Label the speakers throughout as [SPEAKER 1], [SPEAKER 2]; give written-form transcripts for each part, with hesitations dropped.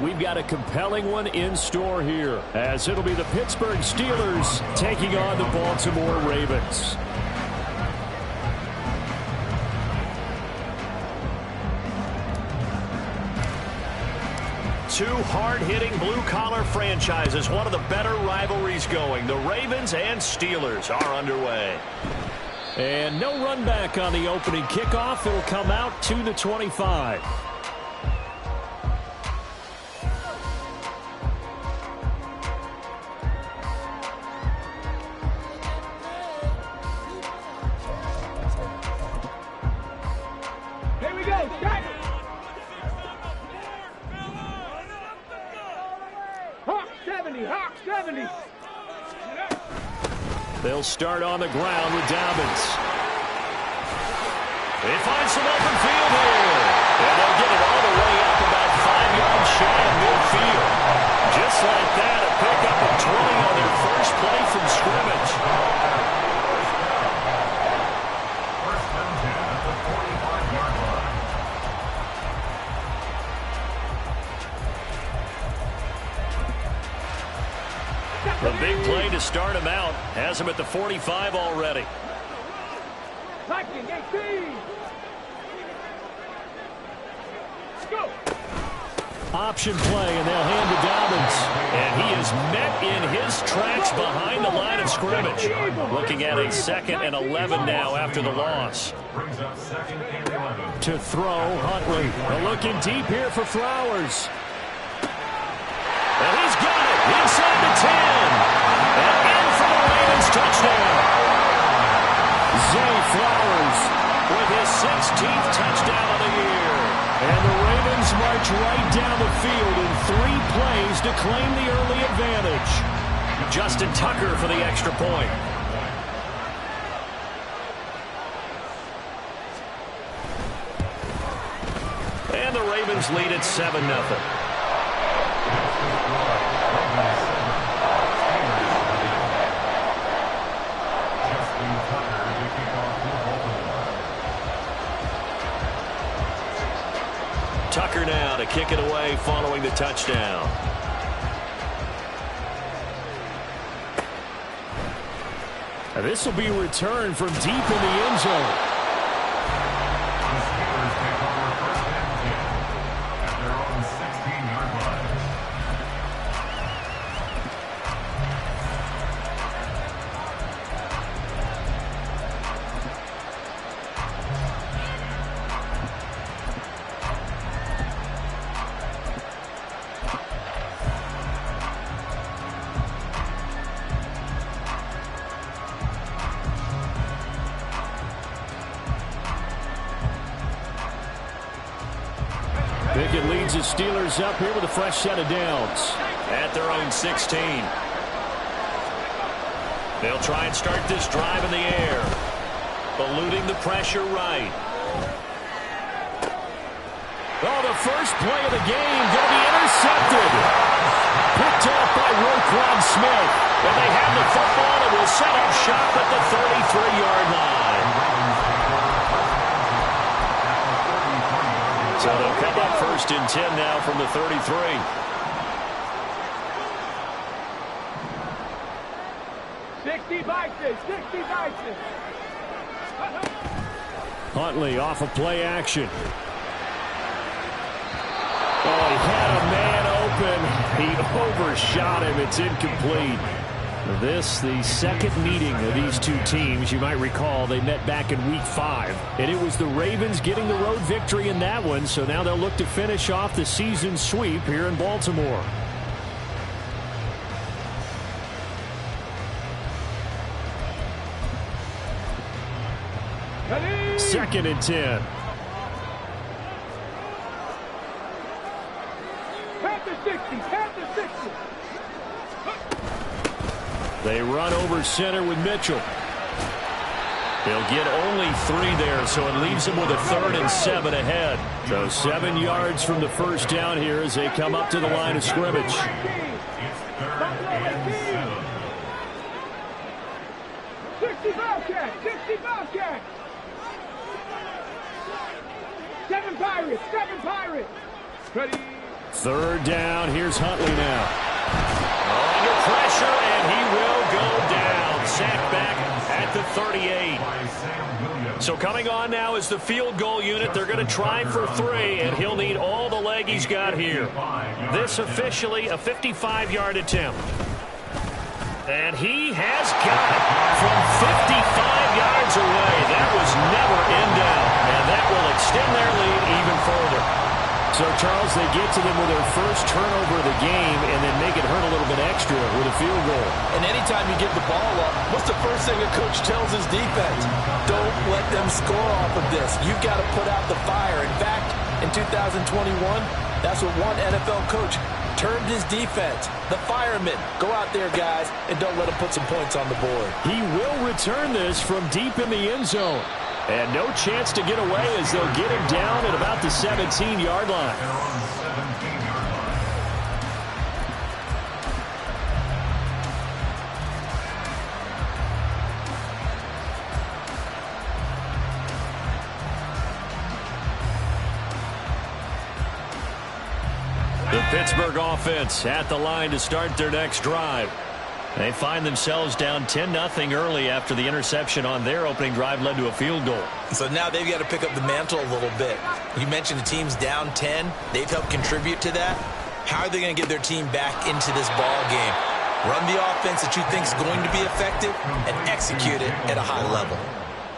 [SPEAKER 1] we've got a compelling one in store here, as it'll be the Pittsburgh Steelers taking on the Baltimore Ravens. Two hard-hitting blue-collar franchises, one of the better rivalries going. The Ravens and Steelers are underway. And no run back on the opening kickoff. It'll come out to the 25.
[SPEAKER 2] Here we go, start. Hawk 70, Hawk 70.
[SPEAKER 1] They'll start on the ground with Dobbins. They find some open field here. And they'll get it all the way up about 5 yards shy of midfield. Just like that, a pickup of 20 on their first play from scrimmage.
[SPEAKER 3] First and 10 at the 45-yard line.
[SPEAKER 1] The big play to start him out has him at the 45 already.
[SPEAKER 2] Viking 18. Let's go.
[SPEAKER 1] Option play, and they'll hand to Dobbins. And he is met in his tracks behind the line of scrimmage. Looking at a 2nd and 11 now after the loss.
[SPEAKER 3] Brings up 2nd and 11.
[SPEAKER 1] To throw, Huntley. Looking deep here for Flowers. And he's got it inside the 10. And in for the Ravens touchdown. Zay Flowers with his 16th touchdown of the year. And the Ravens march right down the field in 3 plays to claim the early advantage. Justin Tucker for the extra point. And the Ravens lead at 7-0. Tucker now to kick it away following the touchdown. And this will be returned from deep in the end zone.
[SPEAKER 3] The Steelers take over first and 10 at their own 16-yard line.
[SPEAKER 1] Pickett leads the Steelers up here with a fresh set of downs at their own 16. They'll try and start this drive in the air, eluding the pressure right. Oh, the first play of the game going to be intercepted. Picked off by Roquan Smith. And they have the football and will set up shop at the 33-yard line. So they'll come up first and 10 now from the 33.
[SPEAKER 2] 60 Vikings, 60 Vikings.
[SPEAKER 1] Huntley off of play action. Oh, he had a man open. He overshot him. It's incomplete. This, the second meeting of these two teams. You might recall they met back in Week 5. And it was the Ravens getting the road victory in that one. So now they'll look to finish off the season sweep here in Baltimore. Second and 10.
[SPEAKER 2] Panther 60, Panther 60.
[SPEAKER 1] They run over center with Mitchell. They'll get only 3 there, so it leaves them with a 3rd and 7 ahead. So 7 yards from the first down here as they come up to the line of scrimmage.
[SPEAKER 3] It's 3rd and 7.
[SPEAKER 2] 60 Bobcat, 60 Bobcat. 7 Pirates, 7 Pirates. Ready.
[SPEAKER 1] Third down. Here's Huntley now. Under pressure, and he will go down. Sacked back at the 38. So coming on now is the field goal unit. They're going to try for 3, and he'll need all the leg he's got here. This officially a 55-yard attempt. And he has got it from 55 yards away. That was never in doubt, and that will extend their lead even further. So, Charles, they get to them with their first turnover of the game and then make it hurt a little bit extra with a field goal.
[SPEAKER 4] And anytime you give the ball up, what's the first thing a coach tells his defense? Don't let them score off of this. You've got to put out the fire. In fact, in 2021, that's what one NFL coach termed his defense. The firemen. Go out there, guys, and don't let them put some points on the board.
[SPEAKER 1] He will return this from deep in the end zone. And no chance to get away as they'll get him down at about the 17-yard line. The Pittsburgh offense at the line to start their next drive. They find themselves down 10-0 early after the interception on their opening drive led to a field goal.
[SPEAKER 4] So now they've got to pick up the mantle a little bit. You mentioned the team's down 10. They've helped contribute to that. How are they going to get their team back into this ball game? Run the offense that you think is going to be effective and execute it at a high level.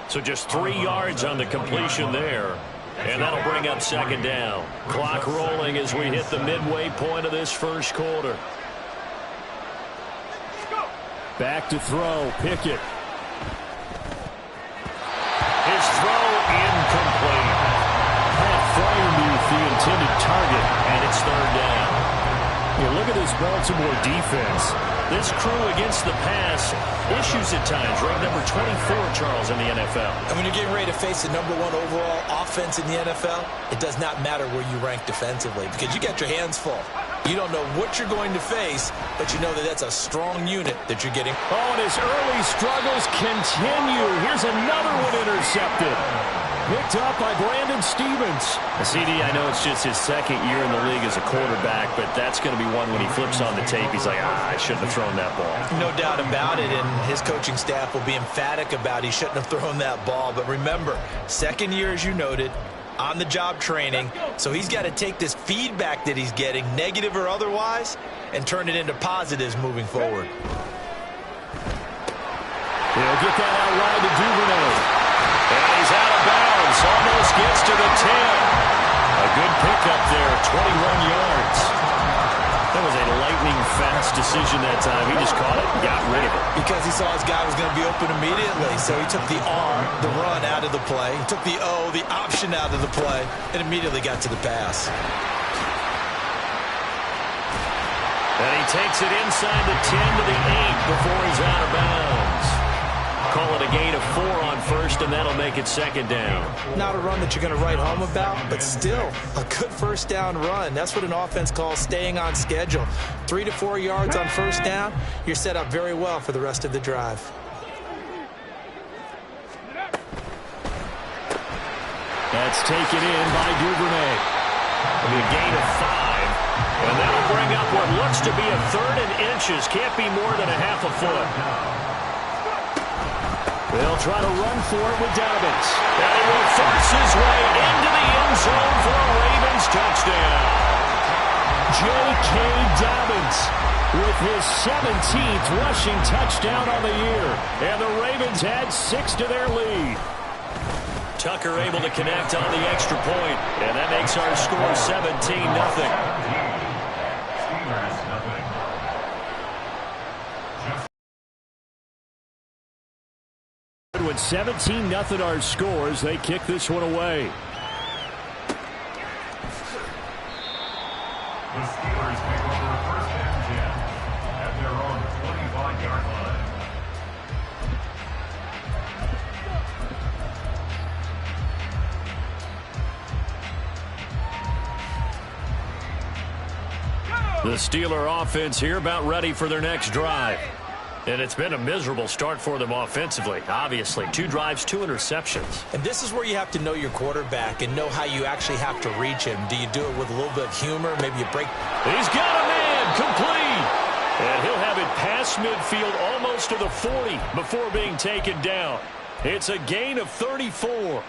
[SPEAKER 1] So just 3 yards on the completion there. And that'll bring up second down. Clock rolling as we hit the midway point of this first quarter. Back to throw. Pickett. His throw incomplete. Pat Fryermuth the intended target, and it's third down. You look at this Baltimore defense. This crew against the pass issues at times. Ranked number 24, Charles, in the NFL.
[SPEAKER 4] And when you're getting ready to face the #1 overall offense in the NFL, it does not matter where you rank defensively because you got your hands full. You don't know what you're going to face, but you know that that's a strong unit that you're getting.
[SPEAKER 1] Oh, and his early struggles continue. Here's another one intercepted. Picked up by Brandon Stevens. CD, I know it's just his second year in the league as a quarterback, but that's going to be one when he flips on the tape. He's like, I shouldn't have thrown that ball.
[SPEAKER 4] No doubt about it, and his coaching staff will be emphatic about he shouldn't have thrown that ball. But remember, second year, as you noted, on-the-job training, so he's got to take this feedback that he's getting, negative or otherwise, and turn it into positives moving forward.
[SPEAKER 1] He'll get that out wide to Duvernay. And he's out of bounds. Almost gets to the 10. A good pickup there, 21 yards. That was a lightning-fast decision that time. He just caught it and got rid of it.
[SPEAKER 4] Because he saw his guy was going to be open immediately. So he took the R, the run, out of the play. He took the O, the option, out of the play, and immediately got to the pass.
[SPEAKER 1] And he takes it inside the 10 to the 8 before he's out of bounds. Call it a gain of 4 on first, and that'll make it second down.
[SPEAKER 4] Not a run that you're going to write home about, but still a good first down run. That's what an offense calls staying on schedule. 3 to 4 yards on first down, you're set up very well for the rest of the drive.
[SPEAKER 1] That's taken in by Duvernay. A gain of 5. And that'll bring up what looks to be a 3rd and inches. Can't be more than a half a foot. They'll try to run for it with Dobbins. And he will force his way into the end zone for a Ravens touchdown. J.K. Dobbins with his 17th rushing touchdown on the year. And the Ravens add 6 to their lead. Tucker able to connect on the extra point. And that makes our score 17-0. With 17-0 our scores, they kick this one away.
[SPEAKER 3] The Steelers take over first and 10 at their own 25-yard line.
[SPEAKER 1] The Steeler offense here about ready for their next drive. And it's been a miserable start for them offensively. Obviously, 2 drives, 2 interceptions.
[SPEAKER 4] And this is where you have to know your quarterback and know how you actually have to reach him. Do you do it with a little bit of humor? Maybe you break.
[SPEAKER 1] He's got a man, complete. And he'll have it past midfield almost to the 40 before being taken down. It's a gain of 34.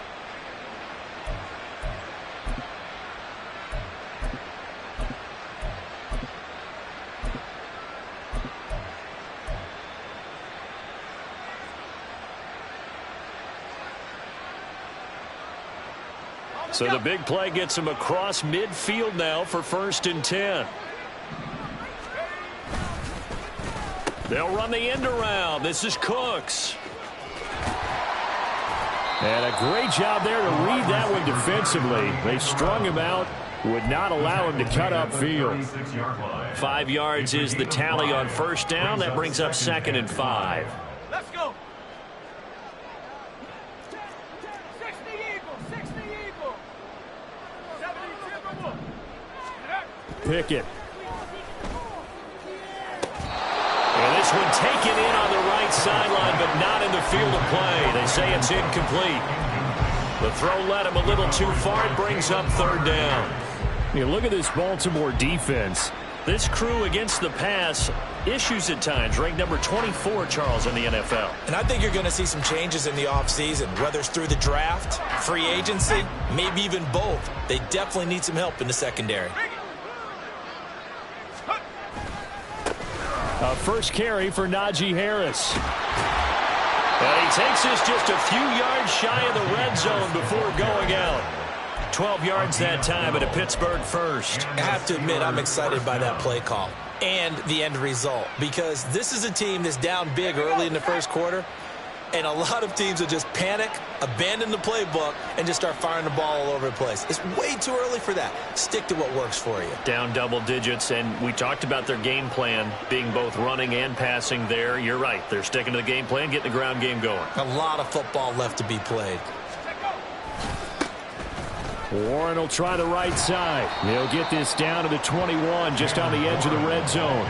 [SPEAKER 1] So the big play gets him across midfield now for 1st and 10. They'll run the end around. This is Cooks. And a great job there to read that one defensively. They strung him out, would not allow him to cut upfield. 5 yards is the tally on 1st down. That brings up 2nd and 5.
[SPEAKER 2] Let's go. 60 Eagles, 60 Eagles. 70 Timberwolves.
[SPEAKER 1] Pickett. And this one taken in on the right sideline, but not in the field of play. They say it's incomplete. The throw led him a little too far. It brings up 3rd down. You look at this Baltimore defense. This crew against the pass, issues at times. Ranked number 24, Charles, in the NFL.
[SPEAKER 4] And I think you're going to see some changes in the offseason, whether it's through the draft, free agency, maybe even both. They definitely need some help in the secondary.
[SPEAKER 1] A first carry for Najee Harris. And he takes this just a few yards shy of the red zone before going out. 12 yards that time at a Pittsburgh first.
[SPEAKER 4] I have to admit, I'm excited by that play call and the end result, because this is a team that's down big early in the 1st quarter, and a lot of teams will just panic, abandon the playbook, and just start firing the ball all over the place. It's way too early for that. Stick to what works for you.
[SPEAKER 1] Down double digits, and we talked about their game plan being both running and passing there. You're right. They're sticking to the game plan, getting the ground game going.
[SPEAKER 4] A lot of football left to be played.
[SPEAKER 1] Warren will try the right side. He'll get this down to the 21, just on the edge of the red zone.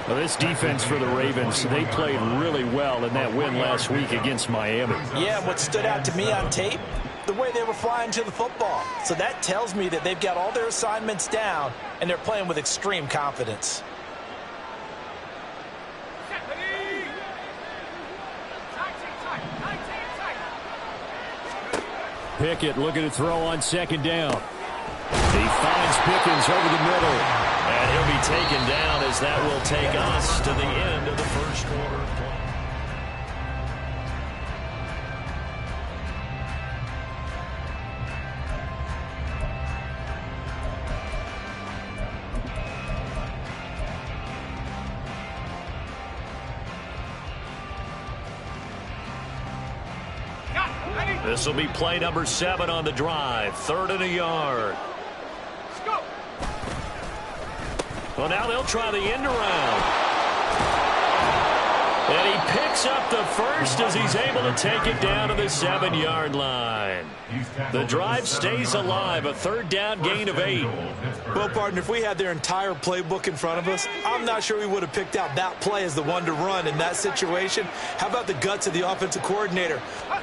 [SPEAKER 1] Well, this defense for the Ravens, they played really well in that win last week against Miami.
[SPEAKER 4] Yeah, what stood out to me on tape, the way they were flying to the football. So that tells me that they've got all their assignments down, and they're playing with extreme confidence.
[SPEAKER 1] Pickett looking to throw on 2nd down. He finds Pickens over the middle. And he'll be taken down as that will take us to the end of the 1st quarter of play. This will be play number 7 on the drive. 3rd and a yard. Well, now they'll try the end around. And he picks up the first as he's able to take it down to the 7-yard line. The drive stays alive, a 3rd down gain of 8.
[SPEAKER 4] Well, partner, if we had their entire playbook in front of us, I'm not sure we would have picked out that play as the one to run in that situation. How about the guts of the offensive coordinator?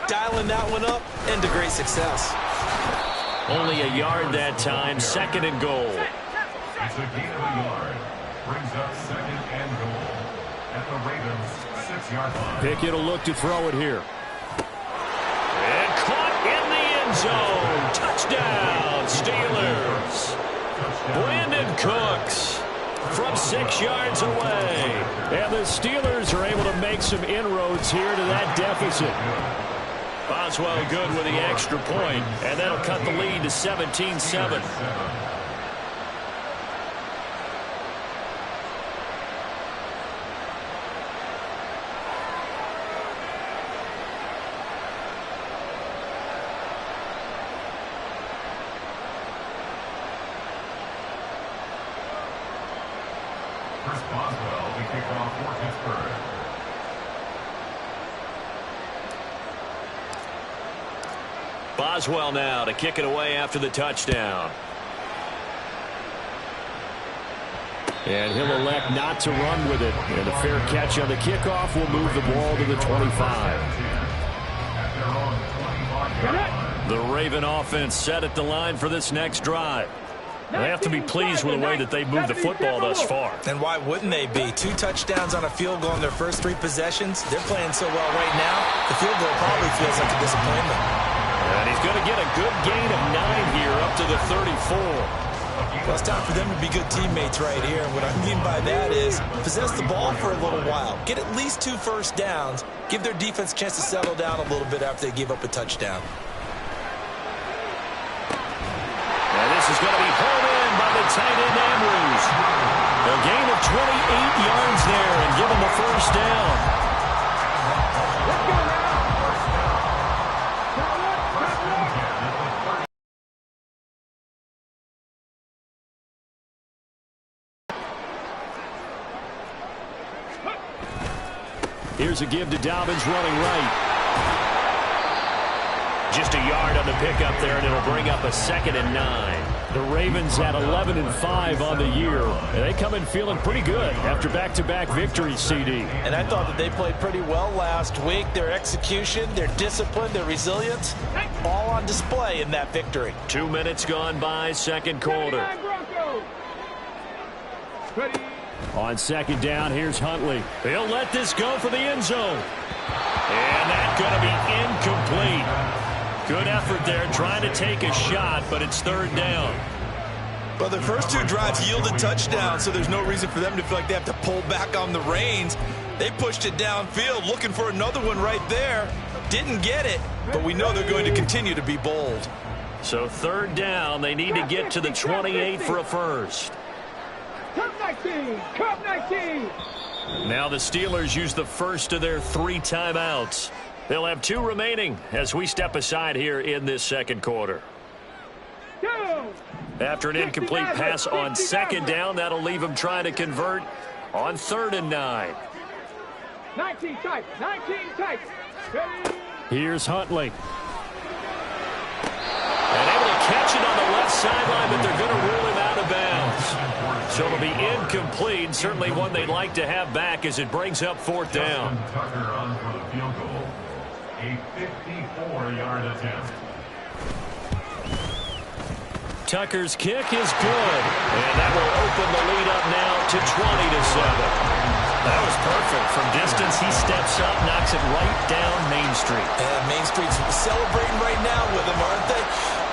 [SPEAKER 4] Dialing that one up into great success.
[SPEAKER 1] Only a yard that time, 2nd and goal.
[SPEAKER 3] It's a gain of a yard. Brings up 2nd and goal at the Ravens' 6-yard line.
[SPEAKER 1] Pickett will look to throw it here. And caught in the end zone. Touchdown, Steelers. Brandon Cooks from 6 yards away. And the Steelers are able to make some inroads here to that deficit. Boswell good with the extra point, and that'll cut the lead to 17-7.
[SPEAKER 3] Chris Boswell, the kickoff for Pittsburgh.
[SPEAKER 1] Boswell now to kick it away after the touchdown. And he'll elect not to run with it. And a fair catch on the kickoff will move the ball to the 25. The Raven offense set at the line for this next drive. They have to be pleased with the way that they've moved the football thus far.
[SPEAKER 4] And why wouldn't they be? 2 touchdowns on a field goal in their first 3 possessions. They're playing so well right now, the field goal probably feels like a disappointment.
[SPEAKER 1] And he's going to get a good gain of 9 here up to the 34.
[SPEAKER 4] Well, it's time for them to be good teammates right here. And what I mean by that is possess the ball for a little while. Get at least 2 first downs. Give their defense a chance to settle down a little bit after they give up a touchdown.
[SPEAKER 1] And this is going to be hauled in by the tight end Andrews. A gain of 28 yards there and give him the first down.
[SPEAKER 2] Let's go now.
[SPEAKER 1] Here's a give to Dobbins running right. Just a yard on the pickup there, and it'll bring up a 2nd and 9. The Ravens at 11-5 on the year. And they come in feeling pretty good after back-to-back victories, CD.
[SPEAKER 4] And I thought that they played pretty well last week. Their execution, their discipline, their resilience, all on display in that victory.
[SPEAKER 1] 2 minutes gone by, second quarter.
[SPEAKER 2] Ready.
[SPEAKER 1] On second down, here's Huntley. He'll let this go for the end zone. And that's going to be incomplete. Good effort there, trying to take a shot, but it's 3rd down.
[SPEAKER 4] Well, the first 2 drives yielded touchdowns, so there's no reason for them to feel like they have to pull back on the reins. They pushed it downfield, looking for another one right there. Didn't get it, but we know they're going to continue to be bold.
[SPEAKER 1] So 3rd down, they need to get to the 28 for a first.
[SPEAKER 2] Cup 19. Cup 19.
[SPEAKER 1] Now the Steelers use the first of their 3 timeouts. They'll have 2 remaining as we step aside here in this second quarter.
[SPEAKER 2] Go.
[SPEAKER 1] After an incomplete pass on second down, that'll leave them trying to convert on 3rd and 9.
[SPEAKER 2] 19 tight. 19 tight. Ready.
[SPEAKER 1] Here's Huntley. And able to catch it on the left sideline, but they're going to rule him out of bounds. So it'll be incomplete. Certainly one they'd like to have back as it brings up 4th down.
[SPEAKER 3] Tucker on for the field goal. A 54-yard attempt.
[SPEAKER 1] Tucker's kick is good. And that will open the lead up now to 20-7. That was perfect. From distance, he steps up, knocks it right down Main Street.
[SPEAKER 4] And Main Street's celebrating right now with him, aren't they?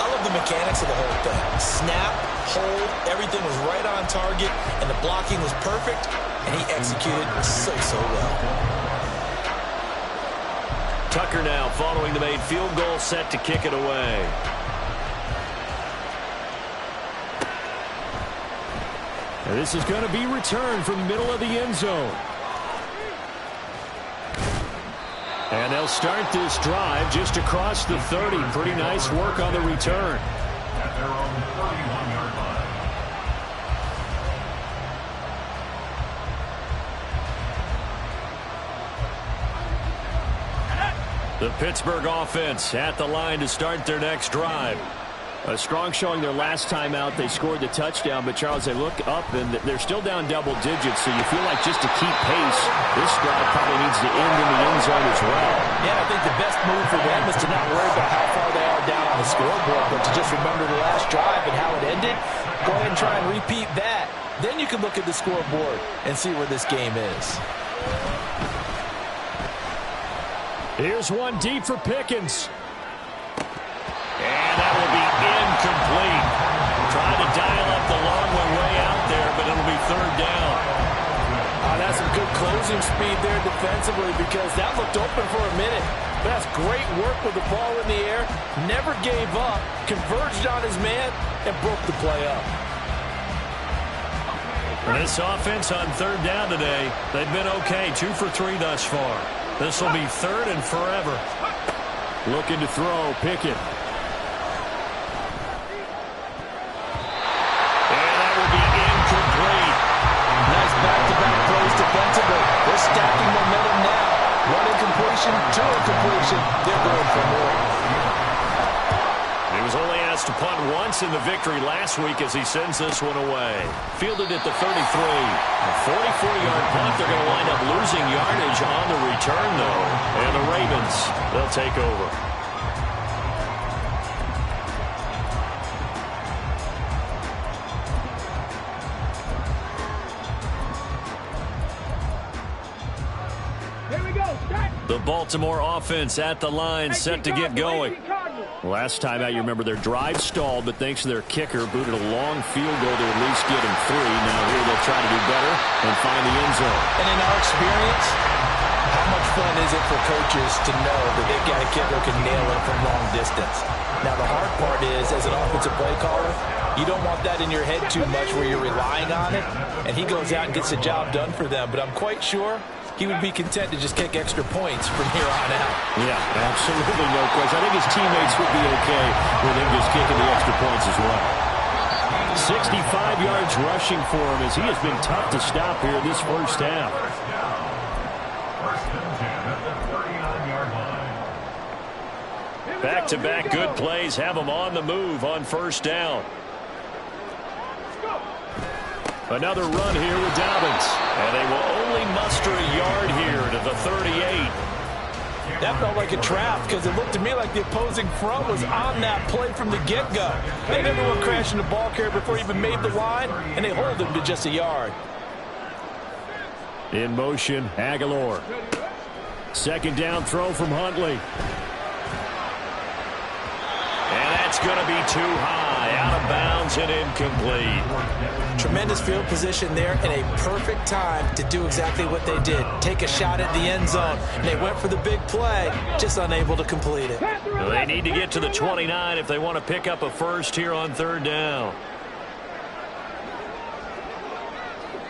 [SPEAKER 4] I love the mechanics of the whole thing. Snap, hold, everything was right on target, and the blocking was perfect, and he executed so well.
[SPEAKER 1] Tucker now following the made field goal, set to kick it away. And this is going to be returned from the middle of the end zone. And they'll start this drive just across the 30. Pretty nice work on the return.
[SPEAKER 3] At their own 31-yard line.
[SPEAKER 1] The Pittsburgh offense at the line to start their next drive. A strong showing their last time out. They scored the touchdown, but Charles, they look up and they're still down double digits, so you feel like just to keep pace, this drive probably needs to end in the end zone as well.
[SPEAKER 4] Yeah, I think the best move for them is to not worry about how far they are down on the scoreboard, but to just remember the last drive and how it ended. Go ahead and try and repeat that. Then you can look at the scoreboard and see where this game is.
[SPEAKER 1] Here's one deep for Pickens. And that will be incomplete. Trying to dial up the long one way out there, but it'll be 3rd down.
[SPEAKER 4] That's some good closing speed there defensively because that looked open for a minute. That's great work with the ball in the air. Never gave up, converged on his man, and broke the play up.
[SPEAKER 1] This offense on 3rd down today, they've been okay. 2 for 3 thus far. This will be 3rd and forever. Looking to throw, Pickett.
[SPEAKER 4] Back-to-back plays defensively. They're stacking momentum now. One incompletion, 2 incompletion. They're going for more.
[SPEAKER 1] He was only asked to punt once in the victory last week as he sends this one away. Fielded at the 33. A 44-yard punt. They're going to wind up losing yardage on the return, though. And the Ravens, they'll take over. The Baltimore offense at the line, set to get going. Last time out, you remember their drive stalled, but thanks to their kicker, booted a long field goal to at least get them 3. Now here they'll try to do better and find the end zone.
[SPEAKER 4] And in our experience, how much fun is it for coaches to know that they've got a kicker who can nail it from long distance? Now the hard part is, as an offensive play caller, you don't want that in your head too much where you're relying on it, and he goes out and gets the job done for them. But I'm quite sure he would be content to just kick extra points from here on out.
[SPEAKER 1] Yeah, absolutely no question. I think his teammates would be okay with him just kicking the extra points as well. 65 yards rushing for him as he has been tough to stop here this first half. Back-to-back good plays have him on the move on first down. Another run here with Dobbins. And they will only muster a yard here to the 38.
[SPEAKER 4] That felt like a trap because it looked to me like the opposing front was on that play from the get-go. They had everyone crashing the ball carrier before he even made the line, and they hold him to just a yard.
[SPEAKER 1] In motion, Aguilar. Second down throw from Huntley. And that's going to be too high, out of bounds and incomplete.
[SPEAKER 4] Tremendous field position there and a perfect time to do exactly what they did. Take a shot at the end zone. And they went for the big play, just unable to complete it.
[SPEAKER 1] Well, they need to get to the 29 if they want to pick up a first here on third down.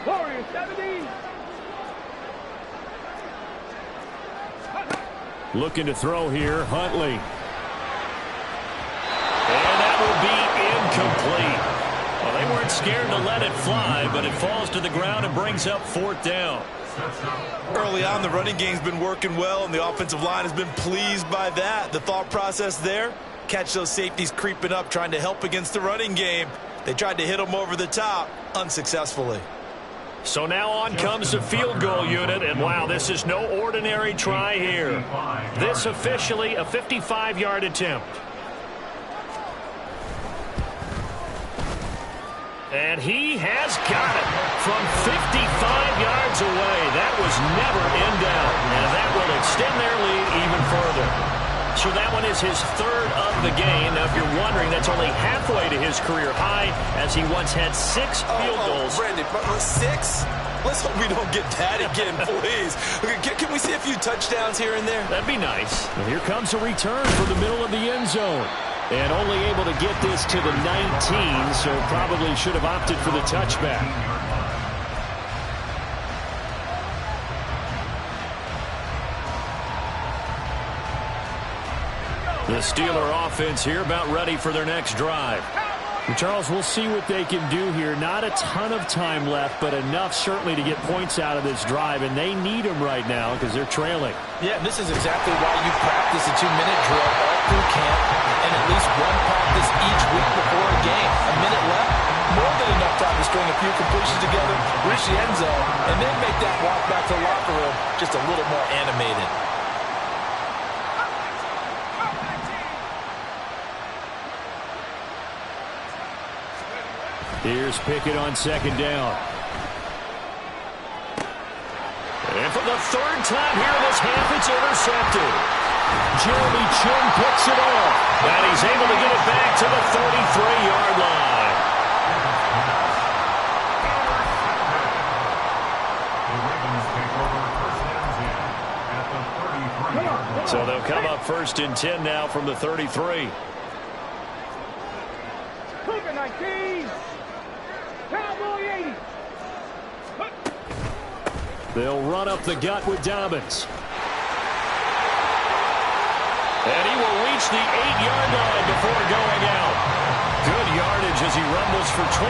[SPEAKER 2] Warriors 70.
[SPEAKER 1] Looking to throw here, Huntley. And that will be incomplete. Well, they weren't scared to let it fly, but it falls to the ground and brings up fourth down.
[SPEAKER 5] Early on, the running game's been working well, and the offensive line has been pleased by that. The thought process there, catch those safeties creeping up, trying to help against the running game. They tried to hit them over the top, unsuccessfully.
[SPEAKER 1] So now on comes the field goal unit, and wow, this is no ordinary try here. This officially a 55-yard attempt. And he has got it from 55 yards away. That was never in doubt, and that will extend their lead even further. So that one is his third of the game. Now, if you're wondering, that's only halfway to his career high, as he once had 6 field goals.
[SPEAKER 5] Brandon, 6? Let's hope we don't get that again, please. Can we see a few touchdowns here and there?
[SPEAKER 1] That'd be nice. And here comes a return from the middle of the end zone. And only able to get this to the 19, so probably should have opted for the touchback. The Steeler offense here about ready for their next drive. And Charles, we'll see what they can do here. Not a ton of time left, but enough certainly to get points out of this drive, and they need them right now because they're trailing.
[SPEAKER 4] Yeah, this is exactly why you practice a 2-minute drill all through camp and at least one practice each week before a game. A minute left, more than enough time to string a few completions together, reach the end zone, and then make that walk back to the locker room just a little more animated.
[SPEAKER 1] Here's Pickett on second down. And for the third time here this half, it's intercepted. Jeremy Chin picks it off. And he's able to get it back to the 33-yard line. So they'll come up first and 10 now from the 33.
[SPEAKER 2] Cougar 19. Cowboy 80.
[SPEAKER 1] They'll run up the gut with Dobbins. And he will reach the 8-yard line before going out. Good yardage as he rumbles for 24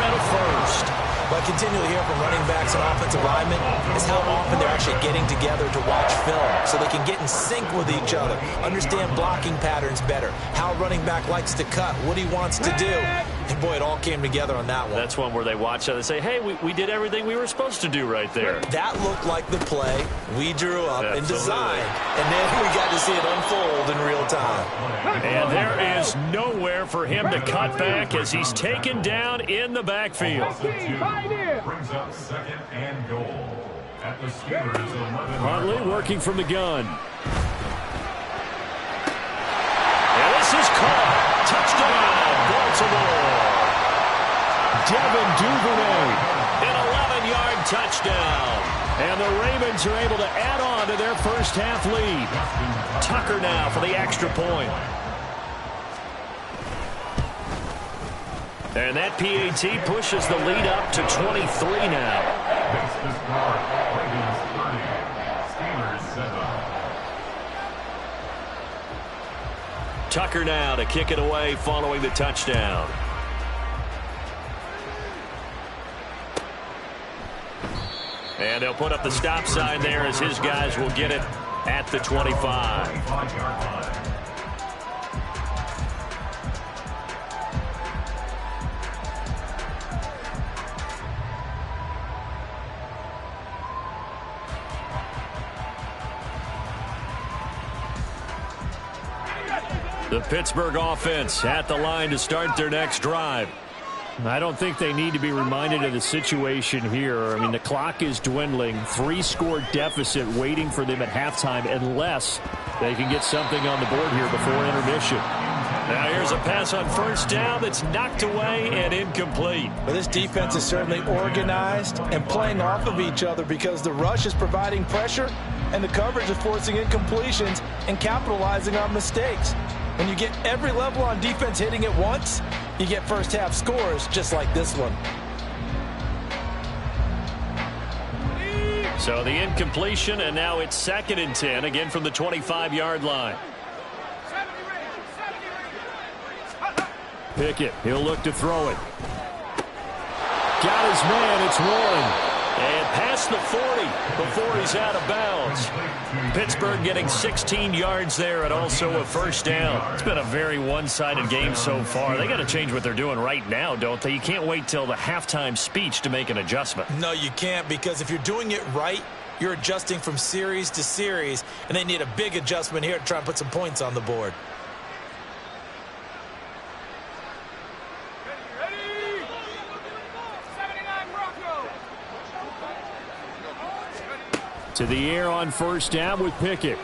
[SPEAKER 1] and a first.
[SPEAKER 4] What I continually hear from running backs and offensive linemen is how often they're actually getting together to watch film so they can get in sync with each other, understand blocking patterns better, how a running back likes to cut, what he wants to do. And boy, it all came together on that one.
[SPEAKER 1] That's one where they watch it and say, hey, we did everything we were supposed to do right there.
[SPEAKER 4] That looked like the play we drew up and designed. And then we got to see it unfold in real time.
[SPEAKER 1] And there is nowhere for him to cut back as he's taken down in the backfield.
[SPEAKER 3] Brings up 2nd and goal at the Steelers 11.
[SPEAKER 1] Huntley working from the gun. And this is caught. Touchdown, Baltimore. Devin Duvernay, an 11-yard touchdown. And the Ravens are able to add on to their first half lead. Tucker now for the extra point. And that PAT pushes the lead up to 23 now.
[SPEAKER 3] Makes the score. Ravens 30, Steelers 7.
[SPEAKER 1] Tucker now to kick it away following the touchdown. And they'll put up the stop sign there as his guys will get it at the 25. The Pittsburgh offense at the line to start their next drive. I don't think they need to be reminded of the situation here. I mean, the clock is dwindling. 3-score deficit waiting for them at halftime unless they can get something on the board here before intermission. Now here's a pass on first down that's knocked away and incomplete.
[SPEAKER 4] Well, this defense is certainly organized and playing off of each other because the rush is providing pressure and the coverage is forcing incompletions and capitalizing on mistakes. When you get every level on defense hitting at once, you get first half scores just like this one.
[SPEAKER 1] So the incompletion, and now it's 2nd and 10, again from the 25-yard line. Pickett, he'll look to throw it. Got his man, it's Warren. And past the 40 before he's out of bounds. Pittsburgh getting 16 yards there and also a first down. It's been a very one-sided game so far. They got to change what they're doing right now, don't they? You can't wait till the halftime speech to make an adjustment.
[SPEAKER 4] No, you can't, because if you're doing it right, you're adjusting from series to series, and they need a big adjustment here to try and put some points on the board.
[SPEAKER 1] To the air on first down with Pickett.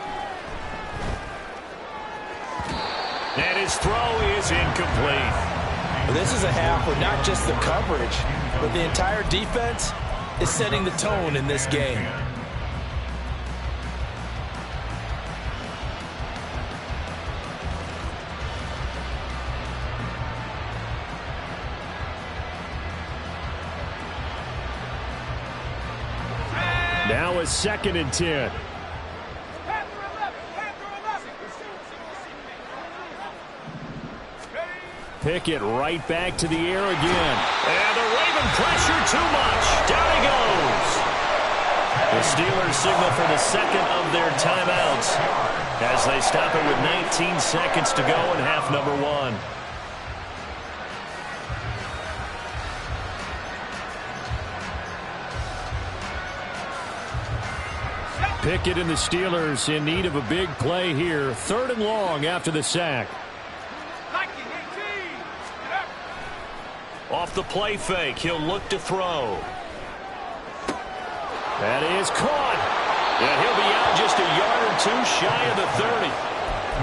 [SPEAKER 1] And his throw is incomplete.
[SPEAKER 4] Well, this is a half where not just the coverage, but the entire defense is setting the tone in this game.
[SPEAKER 1] Now it's 2nd and 10. Pickett right back to the air again. And the Raven pressure too much. Down he goes. The Steelers signal for the 2nd of their timeouts as they stop it with 19 seconds to go in half number 1. Pickett and the Steelers in need of a big play here. 3rd and long after the sack. Off the play fake, he'll look to throw. That is caught. And he'll be out just a yard or two shy of the 30.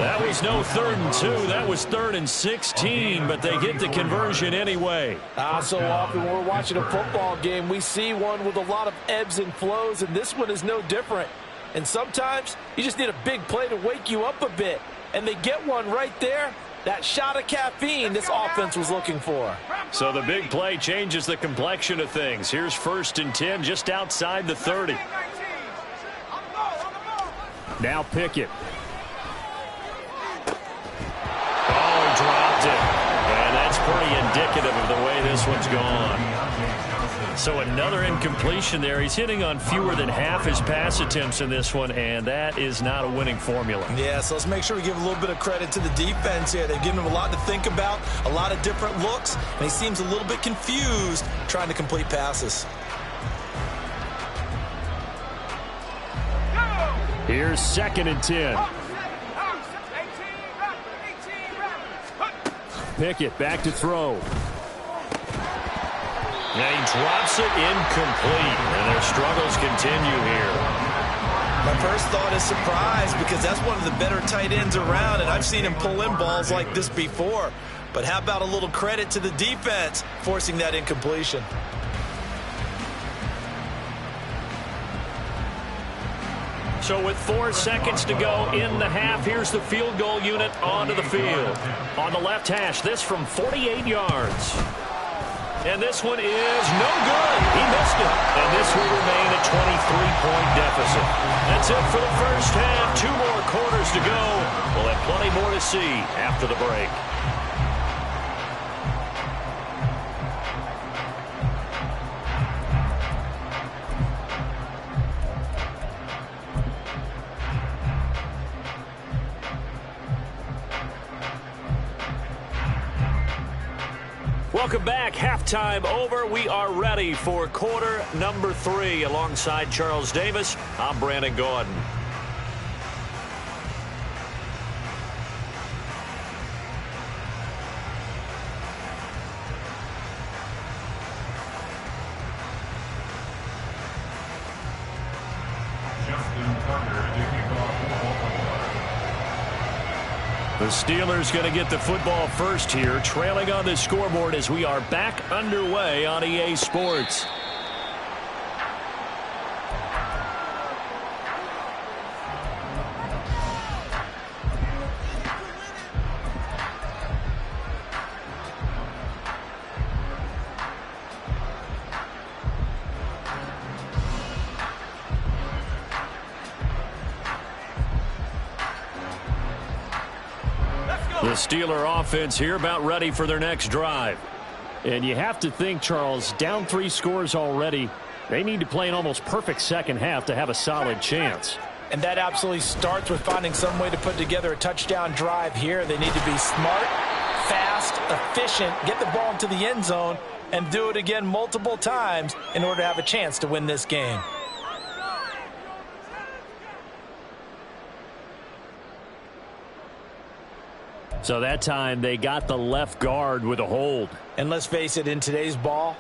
[SPEAKER 1] That was no 3rd and 2. That was 3rd and 16, but they get the conversion anyway.
[SPEAKER 4] So often when we're watching a football game, we see one with a lot of ebbs and flows, and this one is no different. And sometimes you just need a big play to wake you up a bit. And they get one right there. That shot of caffeine this offense was looking for.
[SPEAKER 1] So the big play changes the complexion of things. Here's 1st and 10 just outside the 30. Now Pickett. Oh, dropped it. And that's pretty indicative of the way this one's gone. So another incompletion there. He's hitting on fewer than half his pass attempts in this one, and that is not a winning formula.
[SPEAKER 5] Yeah, so let's make sure we give a little bit of credit to the defense here. They've given him a lot to think about, a lot of different looks, and he seems a little bit confused trying to complete passes.
[SPEAKER 1] Here's 2nd and 10. Pickett back to throw. Now he drops it incomplete, and their struggles continue here.
[SPEAKER 5] My first thought is surprise, because that's one of the better tight ends around, and I've seen him pull in balls like this before. But how about a little credit to the defense forcing that incompletion?
[SPEAKER 1] So with 4 seconds to go in the half, here's the field goal unit onto the field. On the left hash, this from 48 yards. And this one is no good. He missed it. And this will remain a 23-point deficit. That's it for the first half. 2 more quarters to go. We'll have plenty more to see after the break. Welcome back. Halftime over. We are ready for quarter number 3. Alongside Charles Davis, I'm Brandon Gordon. The Steelers going to get the football first here, trailing on the scoreboard as we are back underway on EA Sports. The Steeler offense here about ready for their next drive. And you have to think, Charles, down 3 scores already. They need to play an almost perfect second half to have a solid chance.
[SPEAKER 4] And that absolutely starts with finding some way to put together a touchdown drive here. They need to be smart, fast, efficient, get the ball into the end zone, and do it again multiple times in order to have a chance to win this game.
[SPEAKER 1] So that time they got the left guard with a hold.
[SPEAKER 4] And let's face it, in today's ball,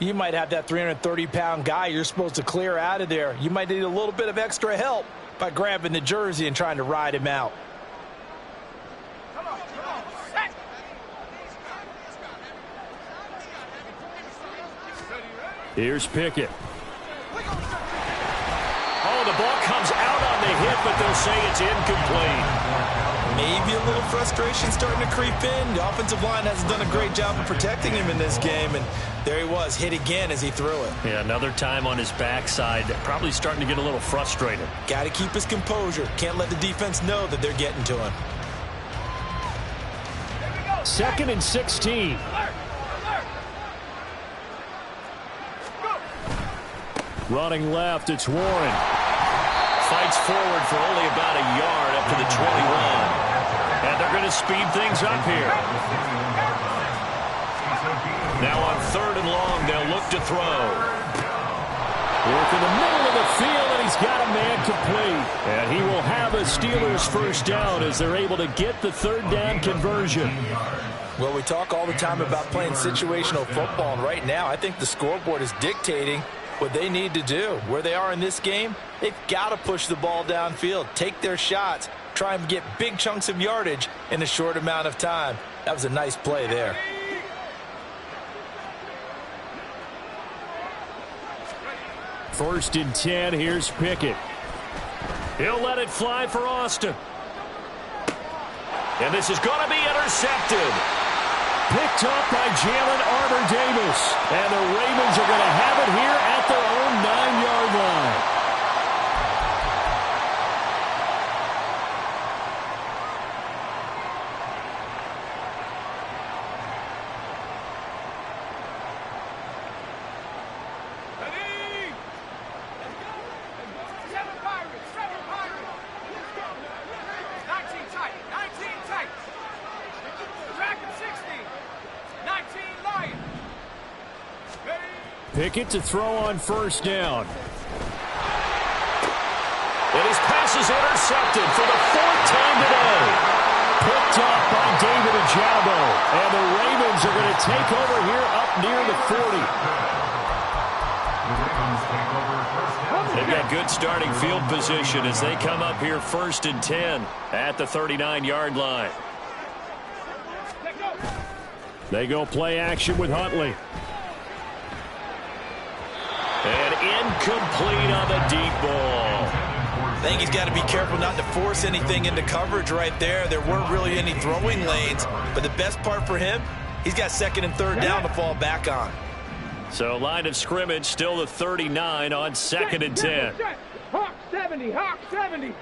[SPEAKER 4] you might have that 330-pound guy you're supposed to clear out of there. You might need a little bit of extra help by grabbing the jersey and trying to ride him out.
[SPEAKER 1] Here's Pickett. Oh, the ball comes out on the hit, but they'll say it's incomplete.
[SPEAKER 5] Maybe a little frustration starting to creep in. The offensive line hasn't done a great job of protecting him in this game, and there he was, hit again as he threw it.
[SPEAKER 1] Yeah, another time on his backside, probably starting to get a little frustrated.
[SPEAKER 5] Got to keep his composure. Can't let the defense know that they're getting to him.
[SPEAKER 1] 2nd and 16. Running left, it's Warren. Fights forward for only about a yard up to the 21. And they're going to speed things up here. Now on 3rd and long, they'll look to throw. Work in the middle of the field, and he's got a man complete. And he will have a Steelers first down as they're able to get the 3rd down conversion.
[SPEAKER 4] Well, we talk all the time about playing situational football, and right now I think the scoreboard is dictating what they need to do. Where they are in this game, they've got to push the ball downfield, take their shots, try and get big chunks of yardage in a short amount of time. That was a nice play there.
[SPEAKER 1] First and 10, here's Pickett. He'll let it fly for Austin. And this is going to be intercepted. Picked up by Jalen Armour-Davis. And the Ravens are going to have it here at their own 9-yard line. Pickett to throw on first down. And his pass is intercepted for the fourth time today. Picked off by David Ojabo. And the Ravens are going to take over here up near the 40. They've got good starting field position as they come up here 1st and 10 at the 39-yard line. They go play action with Huntley. And incomplete on the deep ball.
[SPEAKER 5] I think he's got to be careful not to force anything into coverage right there. There weren't really any throwing lanes, but the best part for him, he's got 2nd and 3rd down to fall back on.
[SPEAKER 1] So line of scrimmage still the 39 on 2nd and 10.
[SPEAKER 2] Hawk 70, Hawk 70.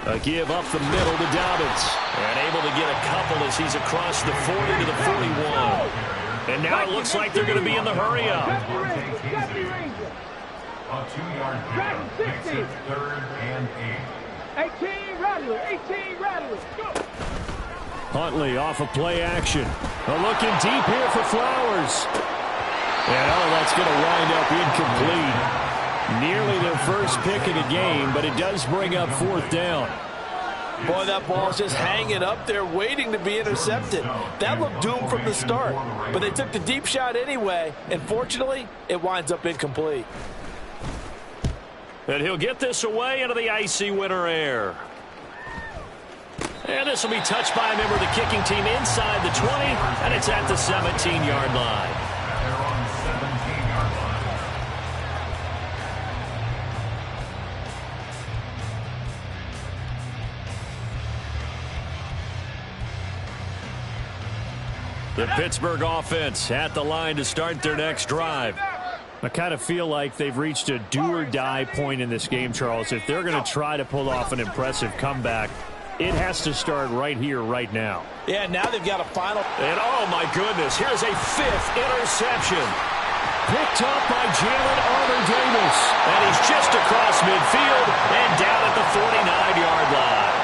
[SPEAKER 1] A give up the middle to Dobbins. And able to get a couple as he's across the 40 to the 41. And now it looks like they're going to be in the hurry up.
[SPEAKER 3] A 2-yard gain makes it 3rd and 8.
[SPEAKER 2] 18 Rattler, 18 Rattler. Go.
[SPEAKER 1] Huntley off of play action. Looking deep here for Flowers. And that's going to wind up incomplete. Nearly their first pick of the game, but it does bring up 4th down.
[SPEAKER 4] Boy, that ball's just hanging up there waiting to be intercepted. That looked doomed from the start, but they took the deep shot anyway, and fortunately, it winds up incomplete.
[SPEAKER 1] And he'll get this away into the icy winter air. And this will be touched by a member of the kicking team inside the 20, and it's at the 17-yard line.
[SPEAKER 3] They're on the 17-yard line.
[SPEAKER 1] The Pittsburgh offense at the line to start their next drive. I kind of feel like they've reached a do-or-die point in this game, Charles. If they're going to try to pull off an impressive comeback, it has to start right here, right now.
[SPEAKER 4] Yeah, now they've got a final.
[SPEAKER 1] And, oh, my goodness, here's a 5th interception. Picked up by Jalen Armour-Davis. And he's just across midfield and down at the 49-yard line.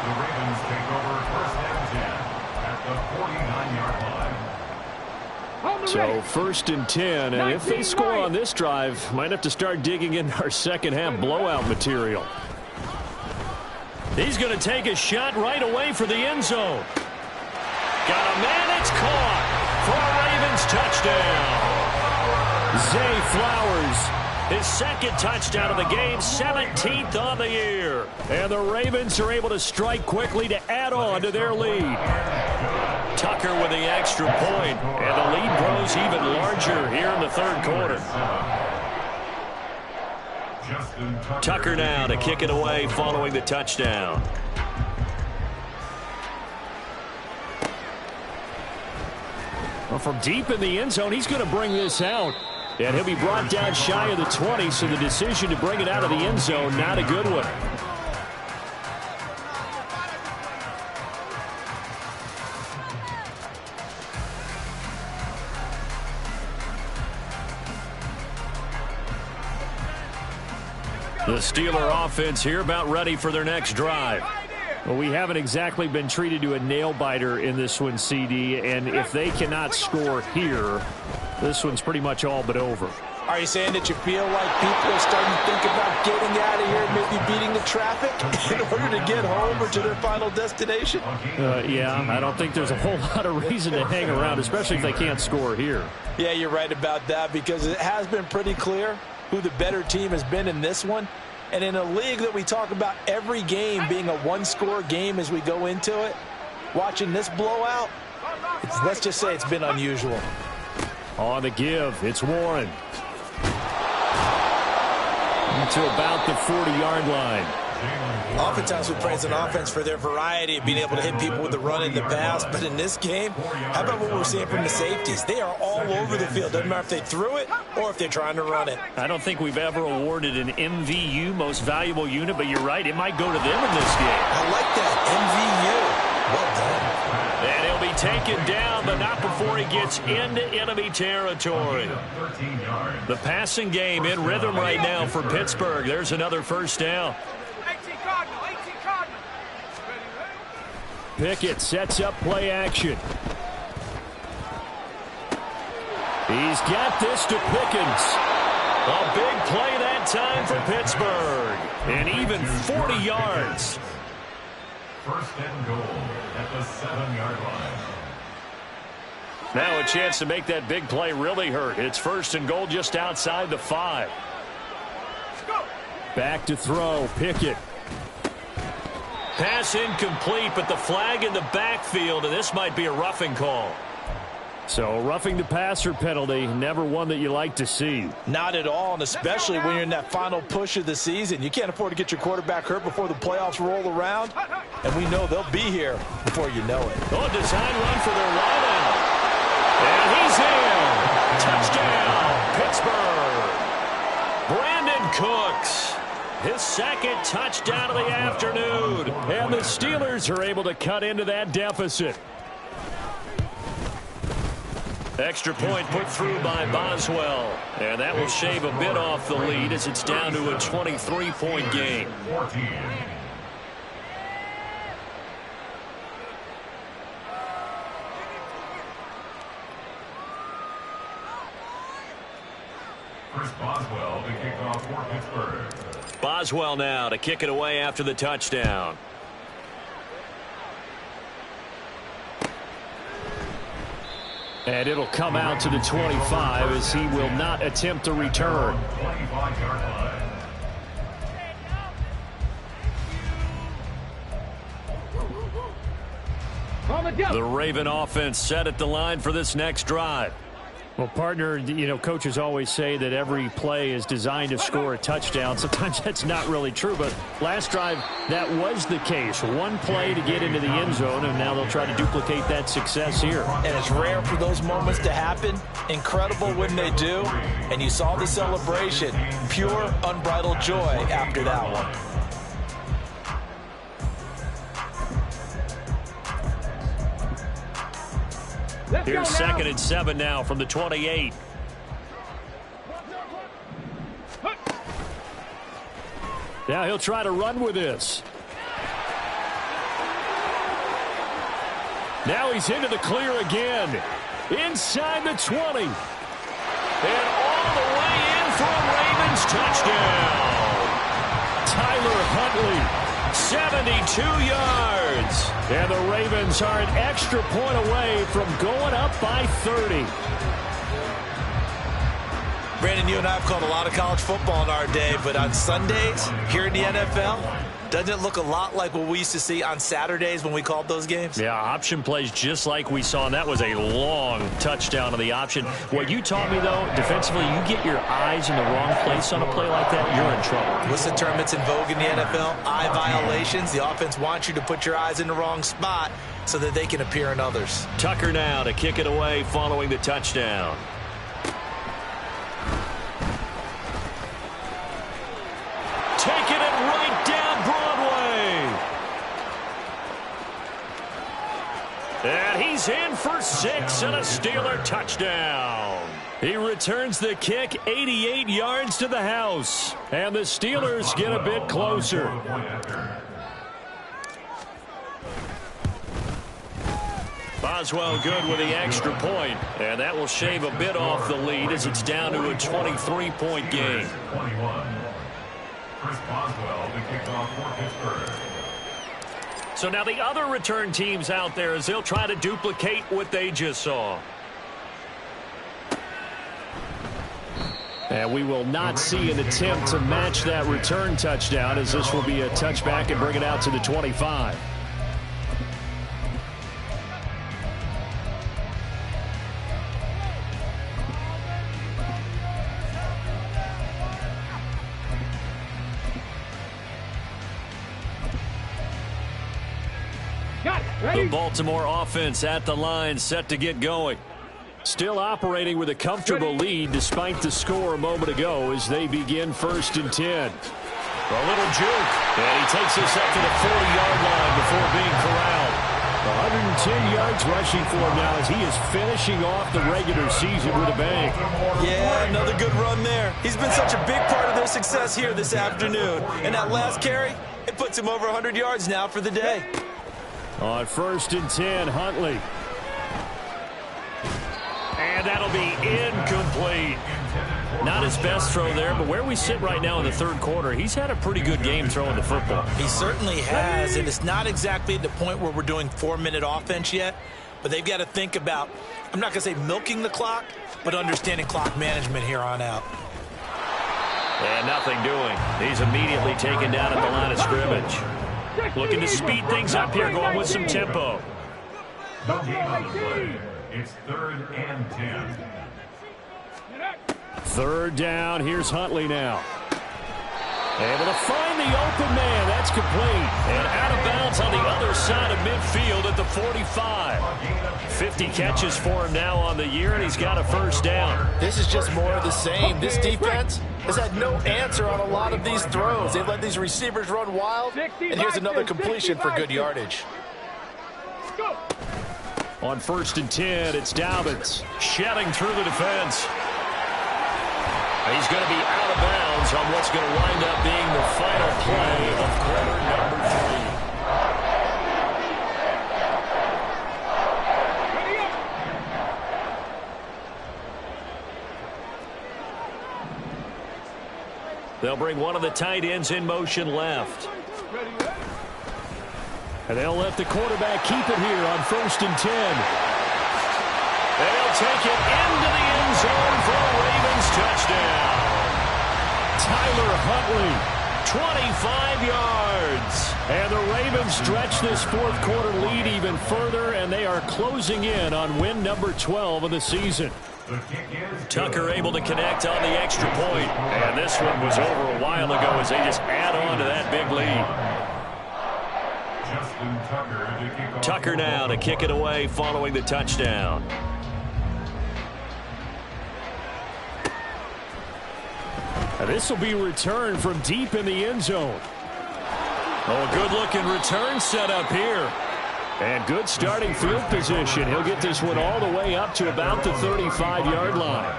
[SPEAKER 3] The Ravens take over 1st and 10 at the 49-yard line.
[SPEAKER 1] So 1st and 10, and if they score on this drive, might have to start digging in our second-half blowout material. He's going to take a shot right away for the end zone. Got a man, it's caught for a Ravens touchdown. Zay Flowers, his 2nd touchdown of the game, 17th on the year. And the Ravens are able to strike quickly to add on to their lead. Tucker with the extra point, and the lead grows even larger here in the 3rd quarter. Tucker now to kick it away following the touchdown. Well, from deep in the end zone, he's going to bring this out. And he'll be brought down shy of the 20, so the decision to bring it out of the end zone, not a good one. The Steeler offense here about ready for their next drive. Well, we haven't exactly been treated to a nail-biter in this one, CD, and if they cannot score here, this one's pretty much all but over.
[SPEAKER 4] Are you saying that you feel like people are starting to think about getting out of here and maybe beating the traffic in order to get home or to their final destination?
[SPEAKER 1] Yeah, I don't think there's a whole lot of reason to hang around, especially if they can't score here.
[SPEAKER 4] Yeah, you're right about that because it has been pretty clear who the better team has been in this one. And in a league that we talk about every game being a one-score game as we go into it, watching this blowout, let's just say it's been unusual.
[SPEAKER 1] On the give, it's Warren. To about the 40-yard line.
[SPEAKER 5] Oftentimes we praise an offense for their variety of being able to hit people with the run and the pass, but in this game, how about what we're seeing from the safeties? They are all over the field. Doesn't matter if they threw it or if they're trying to run it.
[SPEAKER 1] I don't think we've ever awarded an MVU, most valuable unit, but you're right, it might go to them in this game.
[SPEAKER 5] I like that, MVU. Well done.
[SPEAKER 1] And he'll be taken down, but not before he gets into enemy territory. The passing game in rhythm right now for Pittsburgh. There's another 1st down. Pickett sets up play action. He's got this to Pickens. A big play that time for Pittsburgh. And even 40 yards.
[SPEAKER 3] First and goal at the 7-yard line.
[SPEAKER 1] Now a chance to make that big play really hurt. It's first and goal just outside the 5. Back to throw. Pickett. Pass incomplete, but the flag in the backfield, and this might be a roughing call. So roughing the passer penalty, never one that you like to see.
[SPEAKER 4] Not at all, and especially when you're in that final push of the season. You can't afford to get your quarterback hurt before the playoffs roll around, and we know they'll be here before you know it.
[SPEAKER 1] Oh, design run for their wide end. And he's in. Touchdown, Pittsburgh. Brandon Cooks. His second touchdown of the afternoon. And the Steelers are able to cut into that deficit. Extra point put through by Boswell. And that will shave a bit off the lead as it's down to a 23-point game.
[SPEAKER 3] 14. Chris Boswell to kick off for Pittsburgh.
[SPEAKER 1] Boswell now to kick it away after the touchdown. And it'll come out to the 25 as he will not attempt a return.
[SPEAKER 3] 25-yard line.
[SPEAKER 1] The Raven offense set at the line for this next drive. Well, partner, you know, coaches always say that every play is designed to score a touchdown. Sometimes that's not really true, but last drive, that was the case. One play to get into the end zone, and now they'll try to duplicate that success here.
[SPEAKER 4] And it's rare for those moments to happen. Incredible when they do. And you saw the celebration. Pure, unbridled joy after that one.
[SPEAKER 1] Here's 2nd and 7 now from the 28. Now he'll try to run with this. Now he's into the clear again. Inside the 20. And all the way in for a Ravens touchdown. Tyler Huntley. 72 yards. And the Ravens are an extra point away from going up by 30.
[SPEAKER 5] Brandon, you and I have called a lot of college football in our day, but on Sundays here in the NFL, doesn't it look a lot like what we used to see on Saturdays when we called those games?
[SPEAKER 1] Yeah, option plays just like we saw, and that was a long touchdown of the option. What you taught me, though, defensively, you get your eyes in the wrong place on a play like that, you're in trouble.
[SPEAKER 5] What's the term that's in vogue in the NFL? Eye violations. The offense wants you to put your eyes in the wrong spot so that they can appear in others.
[SPEAKER 1] Tucker now to kick it away following the touchdown. Taking it right down Broadway. And he's in for 6 and a Steeler touchdown. He returns the kick 88 yards to the house. And the Steelers get a bit closer. Boswell good with the extra point. And that will shave a bit off the lead as it's down to a 23-point game.
[SPEAKER 3] 21. Chris Boswell to kick off for Pittsburgh.
[SPEAKER 1] So now the other return teams out there as they'll try to duplicate what they just saw. And we will not see an attempt to match that return touchdown as this will be a touchback and bring it out to the 25. The Baltimore offense at the line set to get going. Still operating with a comfortable lead despite the score a moment ago as they begin 1st and 10. A little juke. And he takes this up to the 40-yard line before being corralled. 110 yards rushing for him now as he is finishing off the regular season with a bang.
[SPEAKER 5] Yeah, another good run there. He's been such a big part of their success here this afternoon. And that last carry, it puts him over 100 yards now for the day.
[SPEAKER 1] On 1st and 10, Huntley. And that'll be incomplete. Not his best throw there, but where we sit right now in the third quarter, he's had a pretty good game throwing the football.
[SPEAKER 5] He certainly has, and it's not exactly at the point where we're doing 4-minute offense yet, but they've got to think about, I'm not going to say milking the clock, but understanding clock management here on out.
[SPEAKER 1] And nothing doing. He's immediately taken down at the line of scrimmage. Looking to speed things up here, going with some tempo.
[SPEAKER 3] No game on the play. It's 3rd and 10.
[SPEAKER 1] 3rd down. Here's Huntley now. Able to find the open man. That's complete. And out of bounds on the other side of midfield at the 45. 50 catches for him now on the year, and he's got a 1st down.
[SPEAKER 4] This is just more of the same. This defense has had no answer on a lot of these throws. They've let these receivers run wild, and here's another completion for good yardage.
[SPEAKER 1] On 1st and 10, it's Dobbins shedding through the defense. He's going to be out of bounds on what's going to wind up being the final play of quarter number 3. They'll bring one of the tight ends in motion left. And they'll let the quarterback keep it here on 1st and 10. They'll take it into the end zone for a Ravens touchdown. Tyler Huntley, 25 yards. And the Ravens stretch this 4th quarter lead even further, and they are closing in on win number 12 of the season. Tucker able to connect on the extra point. And this one was over a while ago as they just add on to that big lead. Tucker now to kick it away following the touchdown. And this will be returned from deep in the end zone. Oh, good-looking return set up here. And good starting field position. He'll get this one all the way up to about the 35-yard line.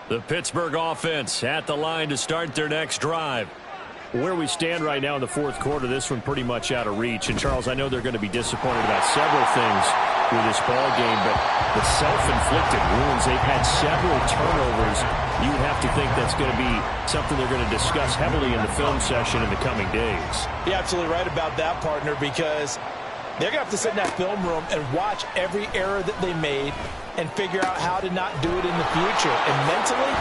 [SPEAKER 1] The Pittsburgh offense at the line to start their next drive. Where we stand right now in the 4th quarter, this one pretty much out of reach. And, Charles, I know they're going to be disappointed about several things through this ball game, but the self-inflicted wounds, they've had several turnovers. You have to think that's going to be something they're going to discuss heavily in the film session in the coming days.
[SPEAKER 5] You're absolutely right about that, partner, because they're going to have to sit in that film room and watch every error that they made and figure out how to not do it in the future. And mentally,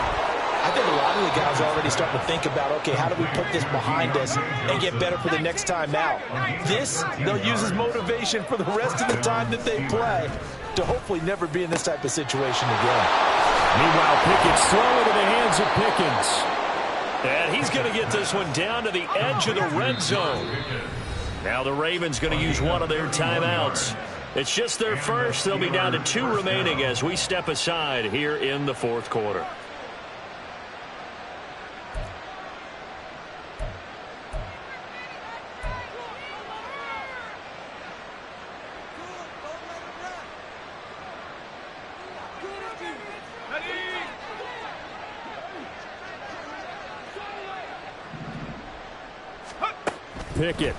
[SPEAKER 5] I think a lot of the guys are already starting to think about, okay, how do we put this behind us and get better for the next time out? This, they'll use as motivation for the rest of the time that they play to hopefully never be in this type of situation again.
[SPEAKER 1] Meanwhile, Pickett's throwing into the hands of Pickens. And he's going to get this one down to the edge of the red zone. Now the Ravens going to use one of their timeouts. It's just their first. They'll be down to 2 remaining as we step aside here in the 4th quarter. Pickett.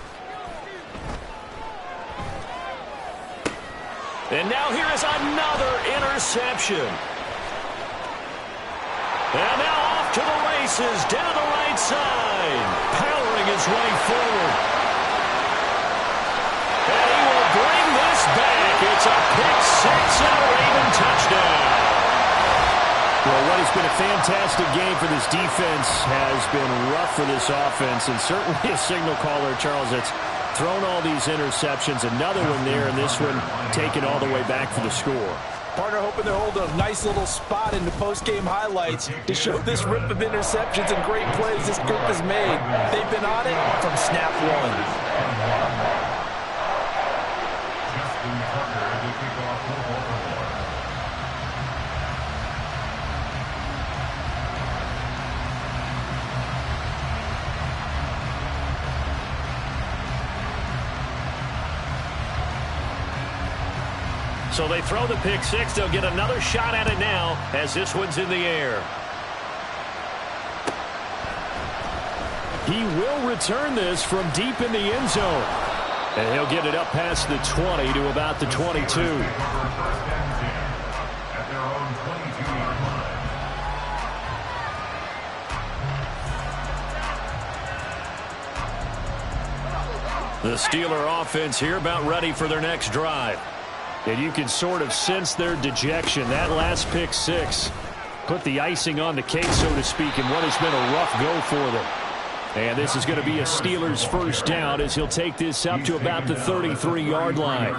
[SPEAKER 1] And now here is another interception. And now off to the races down the right side. Powering his way forward. And he will bring this back. It's a pick-6 and a Raven touchdown. Well, what has been a fantastic game for this defense has been rough for this offense, and certainly a signal caller, Charles, that's thrown all these interceptions. Another one there, and this one taken all the way back for the score.
[SPEAKER 5] Partner hoping they hold a nice little spot in the post-game highlights to show this rip of interceptions and great plays this group has made. They've been on it from snap one.
[SPEAKER 1] So they throw the pick six. They'll get another shot at it now as this one's in the air. He will return this from deep in the end zone. And he'll get it up past the 20 to about the 22. The Steeler offense here about ready for their next drive. And you can sort of sense their dejection. That last pick six put the icing on the cake, so to speak, in what has been a rough go for them. And this is going to be a Steelers first down as he'll take this up to about the 33-yard line.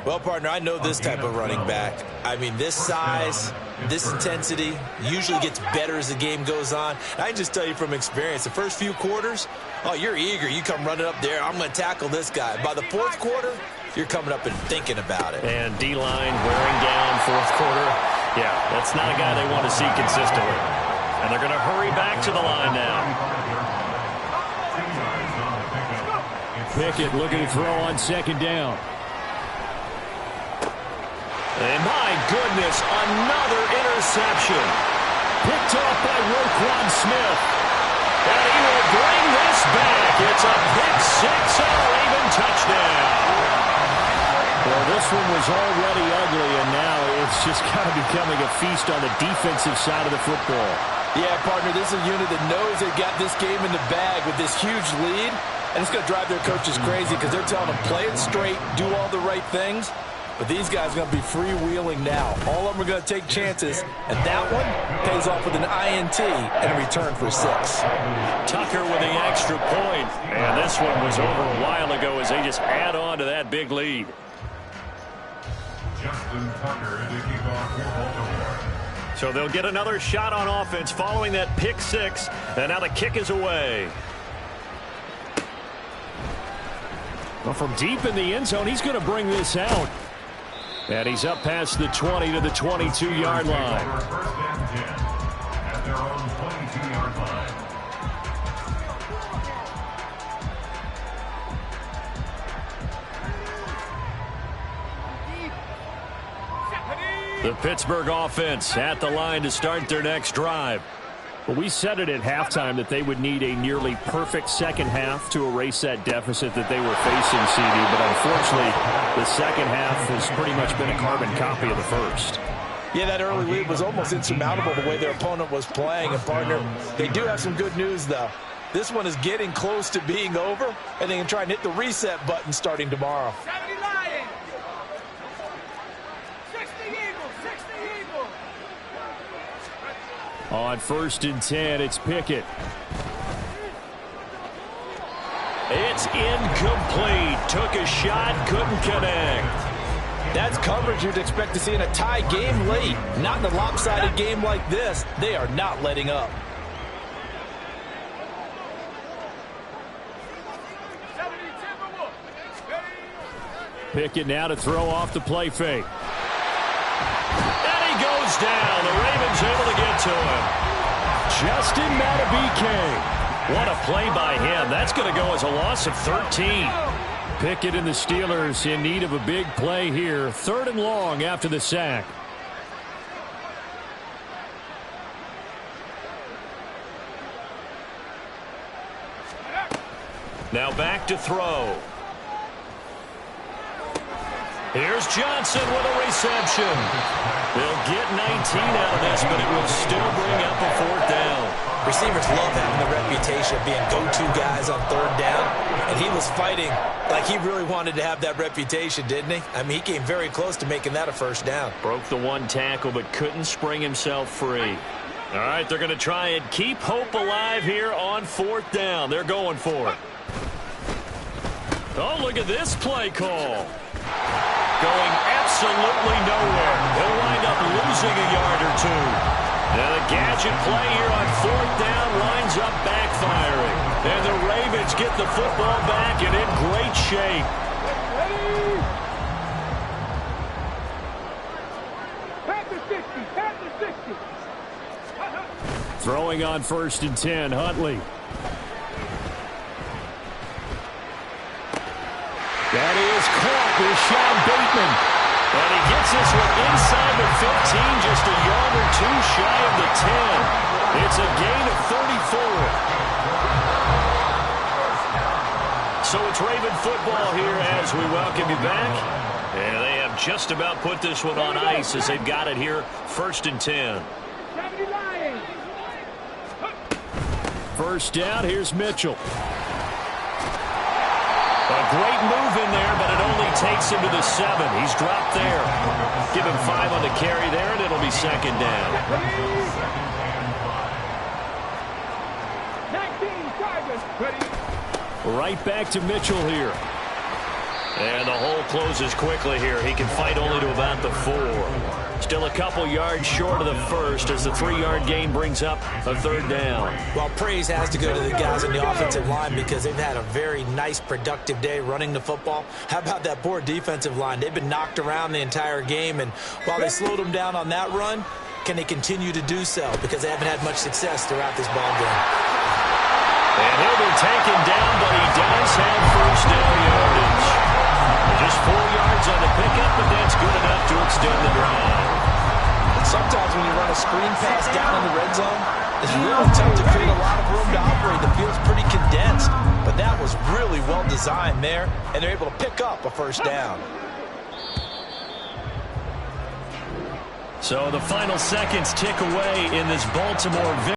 [SPEAKER 5] Well, partner, I know this type of running back. I mean, this size, this intensity usually gets better as the game goes on. I can just tell you from experience, the first few quarters, oh, you're eager. You come running up there, I'm going to tackle this guy. By the fourth quarter, you're coming up and thinking about it.
[SPEAKER 1] And D-line wearing down fourth quarter. Yeah, that's not a guy they want to see consistently. And they're going to hurry back to the line now. Pickett looking to throw on second down. And my goodness, another interception. Picked off by Roquan Smith. And he will bring this back. It's a pick six and a Raven touchdown. Well, this one was already ugly, and now it's just kind of becoming a feast on the defensive side of the football.
[SPEAKER 4] Yeah, partner, this is a unit that knows they got this game in the bag with this huge lead. And it's going to drive their coaches crazy because they're telling them play it straight, do all the right things. But these guys are going to be freewheeling now. All of them are going to take chances. And that one pays off with an INT and a return for 6.
[SPEAKER 1] Tucker with the extra point. And this one was over a while ago as they just add on to that big lead.
[SPEAKER 3] Justin Tucker to kick off for Baltimore.
[SPEAKER 1] So they'll get another shot on offense following that pick six. And now the kick is away. Well, from deep in the end zone, he's going to bring this out. And he's up past the 20 to the 22-yard line.
[SPEAKER 3] First and 10 at their own 22-yard line.
[SPEAKER 1] The Pittsburgh offense at the line to start their next drive. Well, we said it at halftime that they would need a nearly perfect second half to erase that deficit that they were facing, CD. But unfortunately, the second half has pretty much been a carbon copy of the first.
[SPEAKER 4] Yeah, that early lead was almost insurmountable the way their opponent was playing. And, partner, they do have some good news, though. This one is getting close to being over, and they can try and hit the reset button starting tomorrow.
[SPEAKER 2] 70 Lions. 60 Eagles. 60 Eagles.
[SPEAKER 1] On first and 10, it's Pickett. It's incomplete. Took a shot, couldn't connect.
[SPEAKER 4] That's coverage you'd expect to see in a tie game late. Not in a lopsided game like this. They are not letting up.
[SPEAKER 1] Pickett now to throw off the play fake. And he goes down. The Ravens able to get to him. Justin Madubuike. What a play by him. That's going to go as a loss of 13. Pickett and the Steelers in need of a big play here. 3rd and long after the sack. Now back to throw. Here's Johnson with a reception. They'll get 19 out of this, but it will still bring up a 4th down.
[SPEAKER 5] Receivers love having the reputation of being go-to guys on 3rd down, and he was fighting like he really wanted to have that reputation, didn't he? I mean, he came very close to making that a 1st down.
[SPEAKER 1] Broke the one tackle, but couldn't spring himself free. All right, they're going to try and keep hope alive here on 4th down. They're going for it. Oh, look at this play call. Going absolutely nowhere. He'll wind up losing a yard or 2. Now the gadget play here on 4th down winds up backfiring. And the Ravens get the football back and in great shape.
[SPEAKER 2] Panther 60, Panther 60.
[SPEAKER 1] Throwing on 1st and 10, Huntley. That is caught with Sean Bateman. And he gets this one inside the 15, just a yard or two shy of the 10. It's a gain of 34. So it's Raven football here as we welcome you back. And they have just about put this one on ice as they've got it here, 1st and 10. First down, here's Mitchell. A great move in there, but it only takes him to the 7. He's dropped there. Give him 5 on the carry there, and it'll be 2nd down.
[SPEAKER 2] 19 charges. Ready.
[SPEAKER 1] Right back to Mitchell here. And the hole closes quickly here. He can fight only to about the 4. Still a couple yards short of the first as the 3-yard gain brings up a 3rd down.
[SPEAKER 4] Well, praise has to go to the guys on the offensive line because they've had a very nice, productive day running the football. How about that poor defensive line? They've been knocked around the entire game, and while they slowed them down on that run, can they continue to do so? Because they haven't had much success throughout this ball game.
[SPEAKER 1] And he'll be taken down, but he does have first down yardage. Just 4 yards on the pickup, but that's good enough to extend the drive.
[SPEAKER 4] Sometimes when you run a screen pass down in the red zone, it's really tough to create a lot of room to operate. The field's pretty condensed, but that was really well designed there, and they're able to pick up a first down.
[SPEAKER 1] So the final seconds tick away in this Baltimore victory.